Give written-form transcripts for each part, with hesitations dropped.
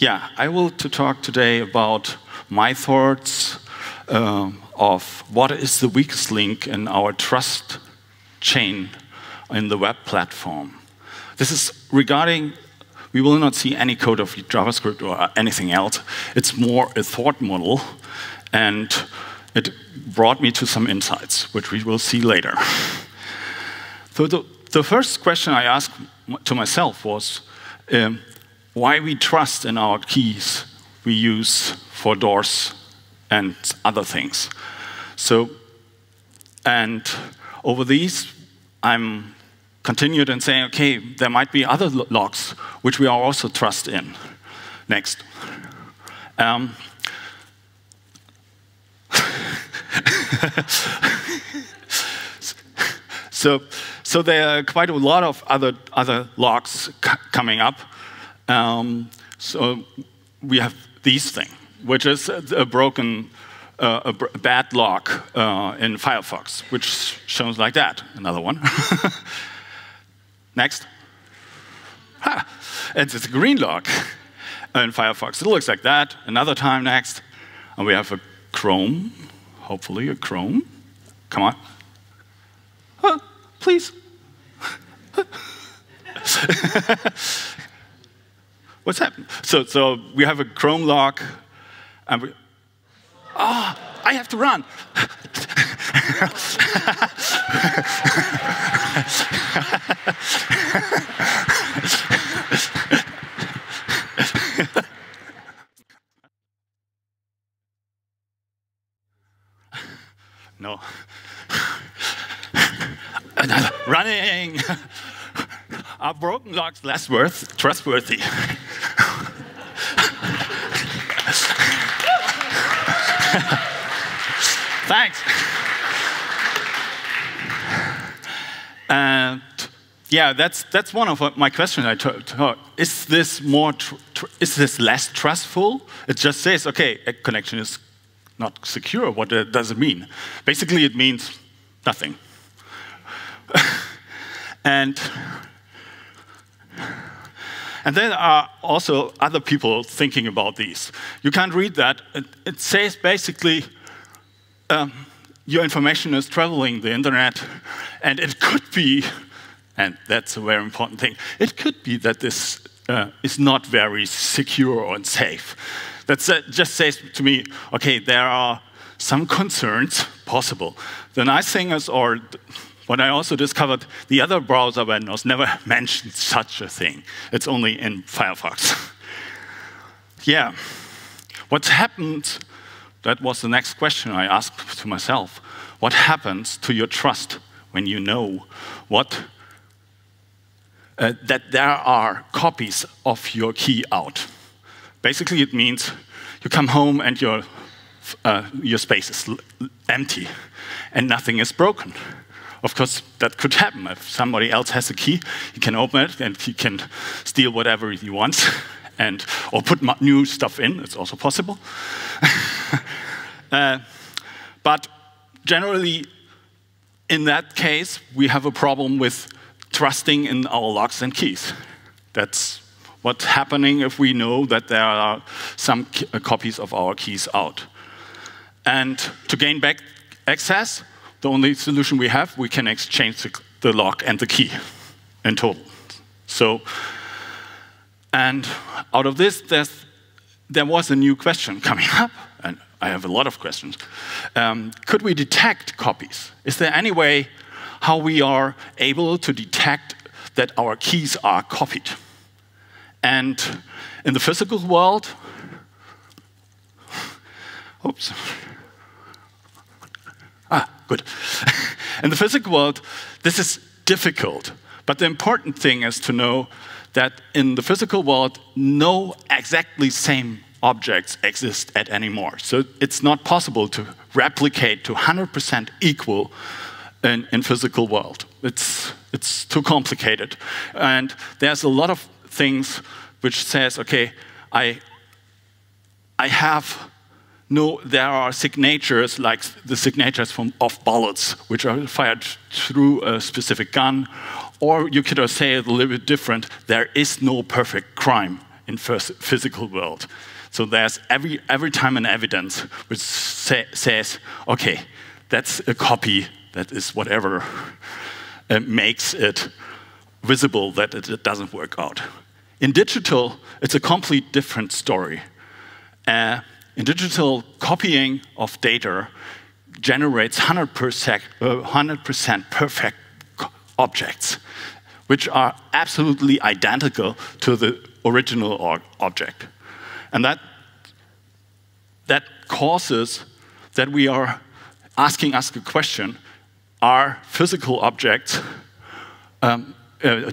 Yeah, I will talk today about my thoughts of what is the weakest link in our trust chain in the web platform. This is regarding, we will not see any code of JavaScript or anything else. It's more a thought model, and it brought me to some insights, which we will see later. So the first question I asked to myself was why we trust in our keys we use for doors and other things. So, and over these, I'm continued in saying, okay, there might be other logs which we are also trust in. Next. So there are quite a lot of other logs coming up. So we have these things, which is a broken, bad log in Firefox, which shows like that. Another one. Next. Ha! It's a green log in Firefox. It looks like that. Another time next. And we have a Chrome. Hopefully a Chrome. Come on. Please. What's happened? So we have a Chrome log, and we. Oh, I have to run. No. Running. Are broken logs less trustworthy? Thanks. And yeah, that's one of my questions. Is this is this less trustful? It just says, okay, a connection is not secure. What does it mean? Basically, it means nothing. And there are also other people thinking about these. You can't read that. It says basically your information is traveling the internet, and it could be, and that's a very important thing, it could be that this is not very secure and safe. That just says to me, okay, there are some concerns possible. The nice thing is, or what I also discovered, the other browser vendors never mentioned such a thing. It's only in Firefox. Yeah. What's happened, that was the next question I asked to myself. What happens to your trust when you know that there are copies of your key out? Basically, it means you come home and your space is empty and nothing is broken. Of course, that could happen. If somebody else has a key, he can open it and he can steal whatever he wants, or put new stuff in. It's also possible. But generally, in that case, we have a problem with trusting in our locks and keys. That's what's happening if we know that there are some copies of our keys out. And to gain back access, the only solution we have, we can exchange the lock and the key in total. So, and out of this, there was a new question coming up, and I have a lot of questions. Could we detect copies? Is there any way how we are able to detect that our keys are copied? And in the physical world, oops. Good. In the physical world, this is difficult. But the important thing is to know that in the physical world, no exactly same objects exist anymore. So it's not possible to replicate to 100% equal in physical world. It's too complicated. And there's a lot of things which says, okay, there are signatures like the signatures of bullets, which are fired through a specific gun. Or you could say it a little bit different. There is no perfect crime in physical world. So there's every time an evidence which says, okay, that's a copy, that is whatever makes it visible that it doesn't work out. In digital, it's a complete different story. In digital, copying of data generates 100% perfect objects, which are absolutely identical to the original object. And that causes that we are asking us the question, are physical objects,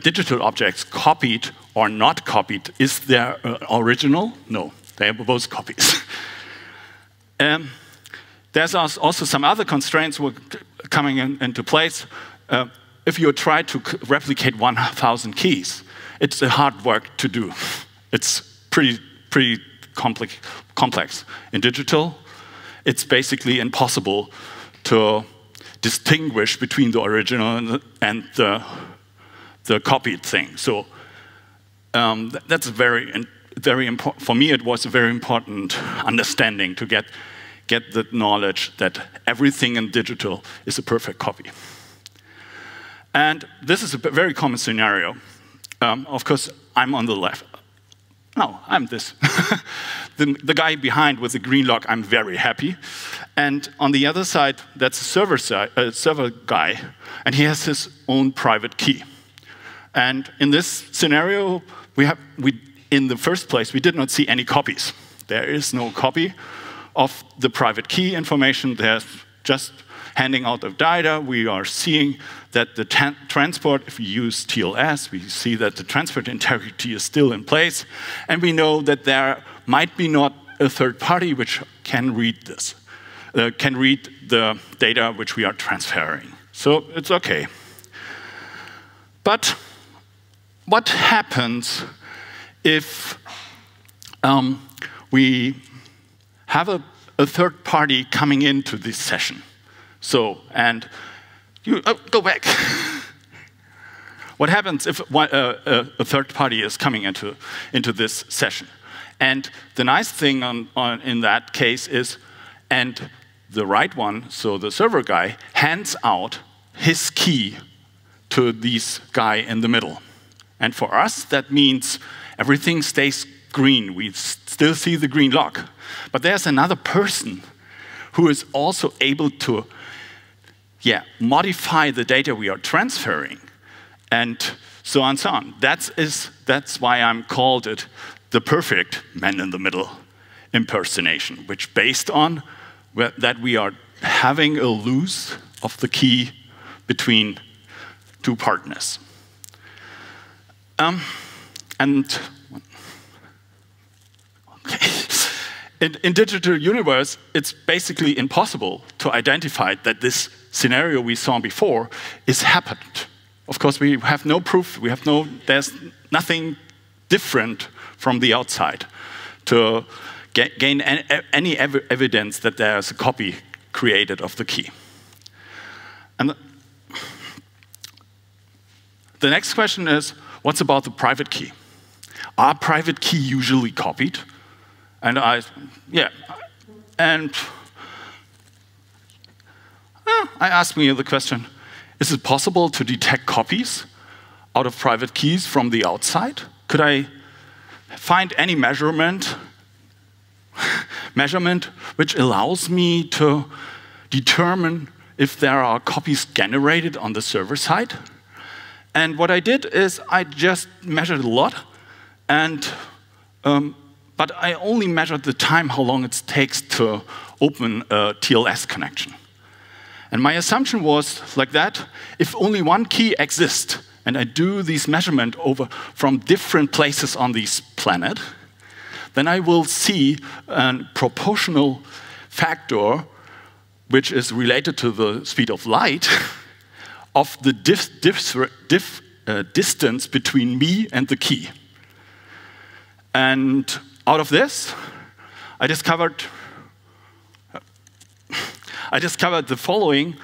digital objects copied or not copied? Is there original? No, they are both copies. There's also some other constraints coming into place. If you try to replicate 1,000 keys, it's a hard work to do. It's pretty complex. In digital, it's basically impossible to distinguish between the original and the copied thing. So that's very important. For me, it was a very important understanding to get the knowledge that everything in digital is a perfect copy. And this is a very common scenario. Of course, I'm on the left. No, I'm this. the guy behind with the green lock, I'm very happy. And on the other side, that's a server guy, and he has his own private key. And in this scenario, in the first place, we did not see any copies. There is no copy of the private key information. There's just handing out of data. We are seeing that the transport, if we use TLS, we see that the transport integrity is still in place. And we know that there might be not a third party which can read this, can read the data which we are transferring. So it's okay. But what happens if we have a third party coming into this session? So, and you go back. What happens if a third party is coming into this session? And the nice thing in that case is, and the right one, so the server guy, hands out his key to this guy in the middle. And for us, that means everything stays green. We still see the green lock. But there's another person who is also able to modify the data we are transferring, and so on and so on. That's why I'm called it the perfect man-in-the-middle impersonation, which based on that we are having a loose of the key between two partners. In digital universe, it's basically impossible to identify that this scenario we saw before is happened. Of course, we have no proof. There's nothing different from the outside to gain any evidence that there's a copy created of the key. And the next question is, what's about the private key? Are private key usually copied? And I asked me the question, is it possible to detect copies out of private keys from the outside? Could I find any measurement which allows me to determine if there are copies generated on the server side? And what I did is I just measured a lot, but I only measured the time how long it takes to open a TLS connection. And my assumption was like that, if only one key exists, and I do these measurements from different places on this planet, then I will see a proportional factor which is related to the speed of light of the distance between me and the key. And out of this, I discovered the following,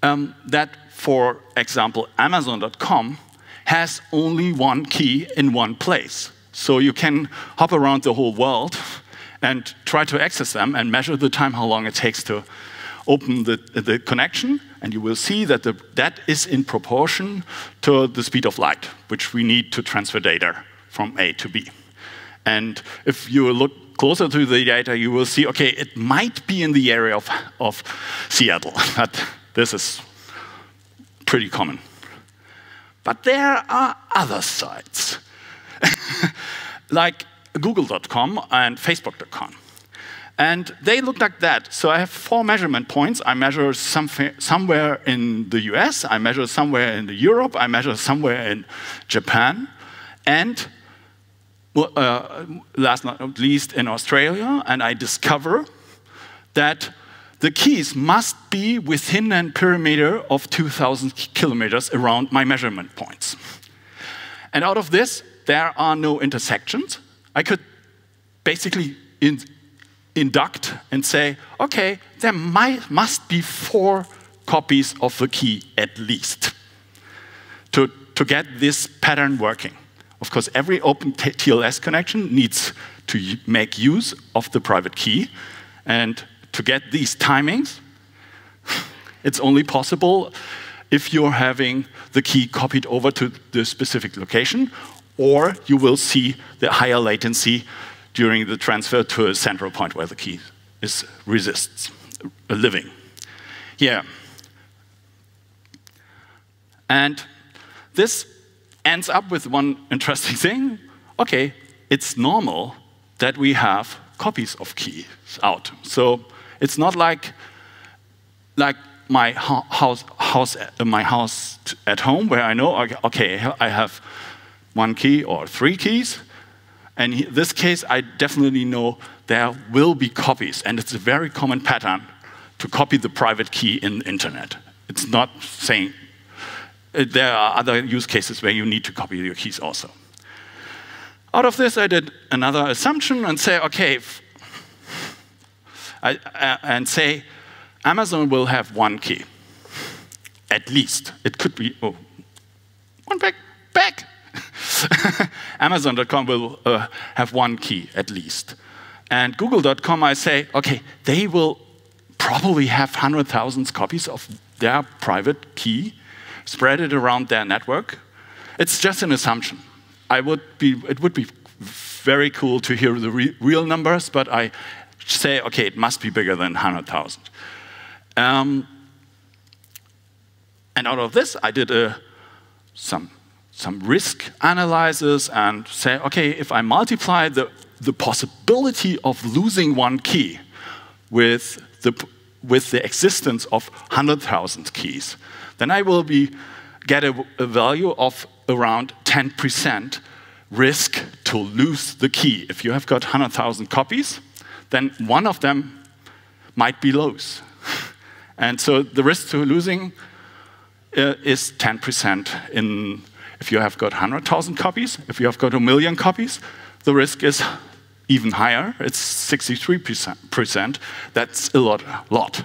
that, for example, Amazon.com has only one key in one place. So you can hop around the whole world and try to access them and measure the time, how long it takes to open the connection, and you will see that that is in proportion to the speed of light, which we need to transfer data from A to B. And if you look closer to the data, you will see, okay, it might be in the area of Seattle, but this is pretty common. But there are other sites, like Google.com and Facebook.com. And they look like that. So I have 4 measurement points. I measure somewhere in the US, I measure somewhere in Europe, I measure somewhere in Japan, and last but not least in Australia. And I discover that the keys must be within a perimeter of 2,000 kilometers around my measurement points. And out of this, there are no intersections. I could basically induct and say, okay, there must be 4 copies of the key at least to get this pattern working. Of course, every open TLS connection needs to make use of the private key. And to get these timings, it's only possible if you're having the key copied over to the specific location, or you will see the higher latency during the transfer to a central point where the key resists living. Yeah. And this ends up with one interesting thing. Okay, it's normal that we have copies of keys out. So it's not like my house at home where I know, okay, I have 1 key or 3 keys. And in this case, I definitely know there will be copies. And it's a very common pattern to copy the private key in the internet. It's not saying, there are other use cases where you need to copy your keys also. Out of this, I did another assumption and say, okay, and say Amazon will have 1 key, at least. It could be, oh, 1 back. Amazon.com will have 1 key at least. And Google.com, I say, okay, they will probably have 100,000 copies of their private key, spread it around their network. It's just an assumption. It would be very cool to hear the real numbers, but I say, okay, it must be bigger than 100,000. And out of this, I did some risk analysis and say, okay, if I multiply the possibility of losing 1 key with the existence of 100,000 keys, then I will get a value of around 10% risk to lose the key. If you have got 100,000 copies, then one of them might be loose. And so the risk to losing is 10% if you have got 100,000 copies. If you have got 1 million copies, the risk is even higher. It's 63%. That's a lot.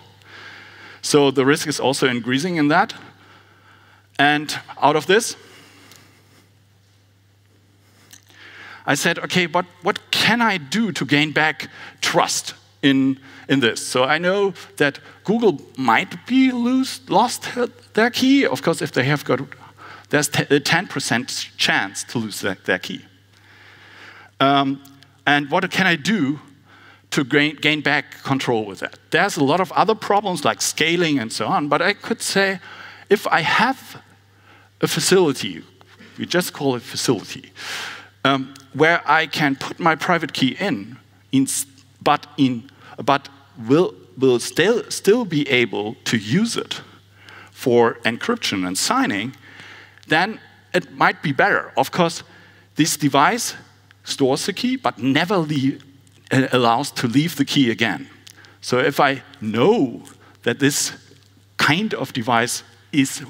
So the risk is also increasing in that. And out of this, I said, okay, what can I do to gain back trust in this? So I know that Google might be lost their key. Of course, if they have got, there's a 10% chance to lose their key. And what can I do to gain back control with that? There's a lot of other problems like scaling and so on, but I could say, if I have a facility, we just call it facility, where I can put my private key but will still be able to use it for encryption and signing, then it might be better. Of course, this device stores the key, but never allows to leave the key again. So if I know that this kind of device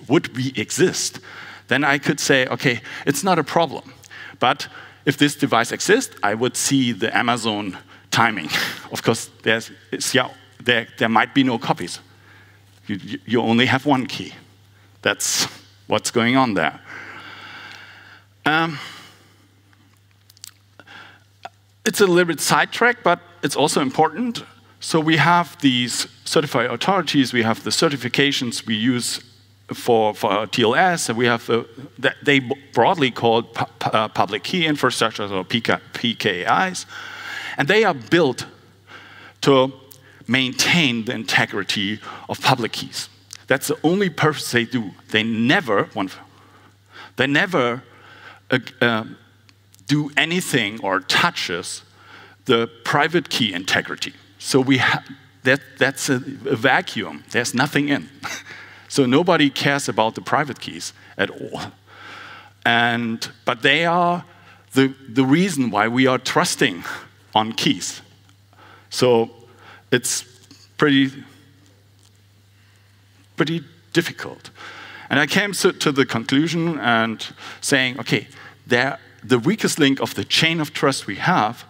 would exist, then I could say, okay, it's not a problem. But if this device exists, I would see the Amazon timing. Of course, there might be no copies. You only have 1 key. That's what's going on there. it's a little bit sidetracked, but it's also important. So we have these certified authorities, we have the certifications we use for TLS, and we have they broadly called public key infrastructures or PKIs, and they are built to maintain the integrity of public keys. That's the only purpose they do. They never do anything or touches the private key integrity. So that's a vacuum. There's nothing in. So nobody cares about the private keys at all. But they are the reason why we are trusting on keys. So it's pretty difficult. And I came to the conclusion and saying, okay, the weakest link of the chain of trust we have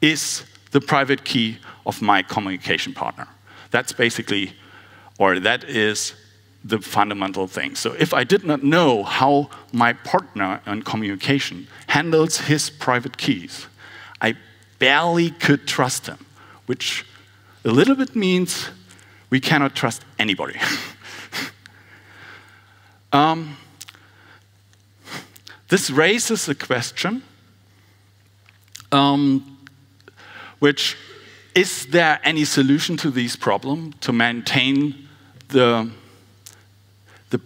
is the private key of my communication partner. That's basically, or that is the fundamental thing. So if I did not know how my partner in communication handles his private keys, I barely could trust him, which a little bit means we cannot trust anybody. This raises a question, which is there any solution to this problem to maintain the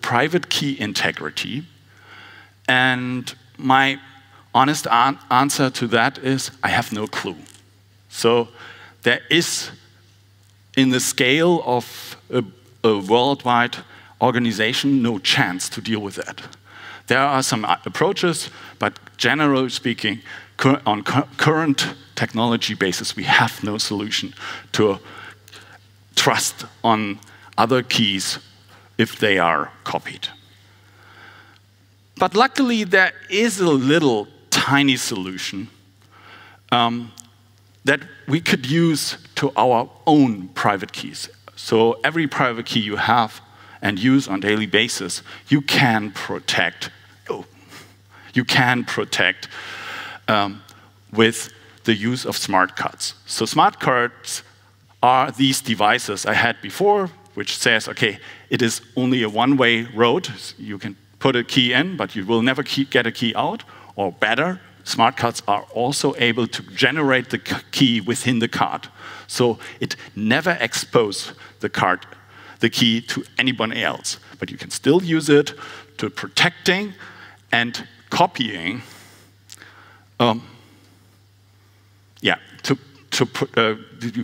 private key integrity? And my honest answer to that is I have no clue. So there is, in the scale of a worldwide organization, no chance to deal with that. There are some approaches, but generally speaking, on current technology basis, we have no solution to trust on other keys if they are copied. But luckily, there is a little tiny solution that we could use to our own private keys. So every private key you have and use on a daily basis, you can protect. With the use of smart cards. So smart cards are these devices I had before, which says, okay, it is only a one-way road. You can put a key in, but you will never get a key out. Or better, smart cards are also able to generate the key within the card. So it never exposes the key to anyone else. But you can still use it to protecting and copying. You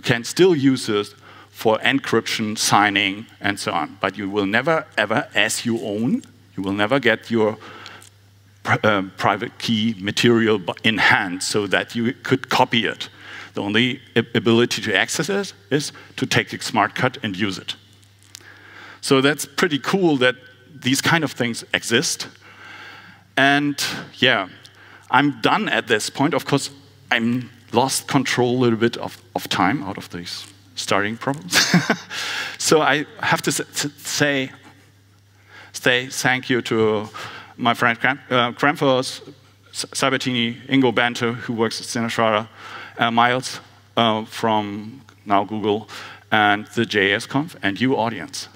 can still use it for encryption, signing, and so on. But you will never, ever, as you own, you will never get your private key material in hand so that you could copy it. The only ability to access it is to take the smart card and use it. So that's pretty cool that these kind of things exist. And yeah, I'm done at this point. Of course, I'm lost control a little bit of time out of these starting problems. So I have to say thank you to my friend Kramfors, Sabatini, Ingo Bante, who works at Sinestrada, Miles from now Google, and the JSConf, and you audience.